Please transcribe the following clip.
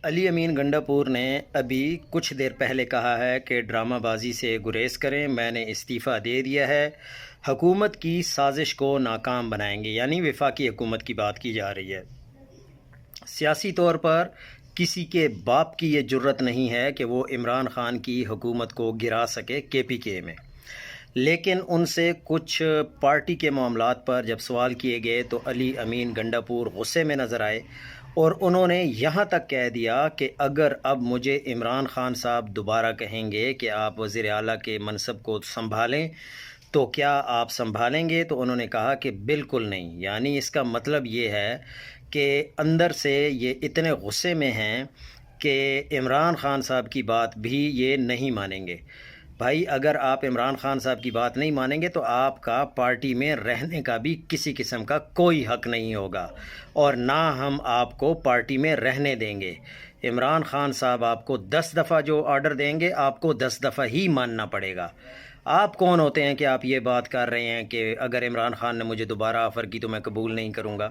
علی امین گنڈاپور نے ابھی کچھ دیر پہلے کہا ہے کہ ڈرامہ بازی سے گریز کریں، میں نے استعفیٰ دے دیا ہے، حکومت کی سازش کو ناکام بنائیں گے، یعنی وفاقی حکومت کی بات کی جا رہی ہے۔ سیاسی طور پر کسی کے باپ کی یہ جرت نہیں ہے کہ وہ عمران خان کی حکومت کو گرا سکے کے پی کے میں، لیکن ان سے کچھ پارٹی کے معاملات پر جب سوال کیے گئے تو علی امین گنڈاپور غصے میں نظر آئے اور انہوں نے یہاں تک کہہ دیا کہ اگر اب مجھے عمران خان صاحب دوبارہ کہیں گے کہ آپ وزیر اعلیٰ کے منصب کو سنبھالیں تو کیا آپ سنبھالیں گے؟ تو انہوں نے کہا کہ بالکل نہیں، یعنی اس کا مطلب یہ ہے کہ اندر سے یہ اتنے غصے میں ہیں کہ عمران خان صاحب کی بات بھی یہ نہیں مانیں گے۔ بھائی، اگر آپ عمران خان صاحب کی بات نہیں مانیں گے تو آپ کا پارٹی میں رہنے کا بھی کسی قسم کا کوئی حق نہیں ہوگا، اور نہ ہم آپ کو پارٹی میں رہنے دیں گے۔ عمران خان صاحب آپ کو 10 دفعہ جو آرڈر دیں گے آپ کو 10 دفعہ ہی ماننا پڑے گا۔ آپ کون ہوتے ہیں کہ آپ یہ بات کر رہے ہیں کہ اگر عمران خان نے مجھے دوبارہ آفر کی تو میں قبول نہیں کروں گا؟